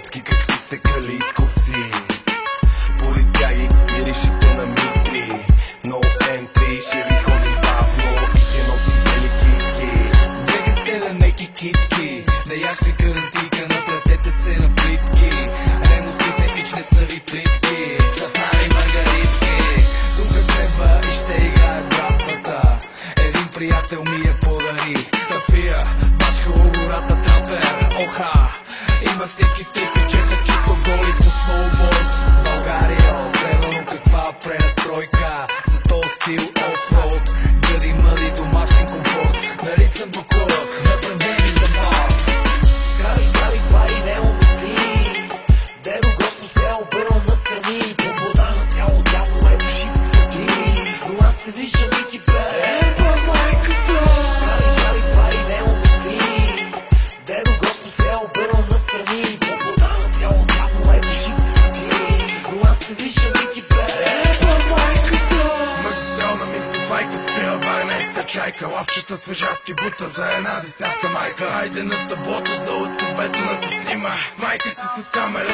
котки, какви сте калитковци. Политяги, миришите на митри. No entry, ще ви ходим бавно и ще носи бели китки. Бега се на неки китки, да яшли карантика, напретете се на плитки. Ремонтите пич не са ви плитки, чафнари маргаритки. Тук треба и ще играе братвата. Един приятел ми я подари. Тафия, бачка гората трапер. Оха, има стики, стрипи, чета чисто голи по сноуборд. България, северно каква пренастройка. За този стил оффроуд, гъди мъди домашен комфорт. Нали съм буклък, направени за бал. Кали, пари не умисли. Дедо Господ се обърнал настрани. Свобода на цяло тяло е души в пъти. Но аз се виждам и ти бе. Еба майката. Кали, пари не умисли. Дедо Господ се обърнал настрани. Свобода на цяло тяло е души в пъти. Но аз се виждам и ти бе. Еба майката. Магистрална мицефайка, спира варненска чайка. Лавчета свежарски бута за една десятка майка. Айде на таблото за от събето на те снима. Майка ти с камера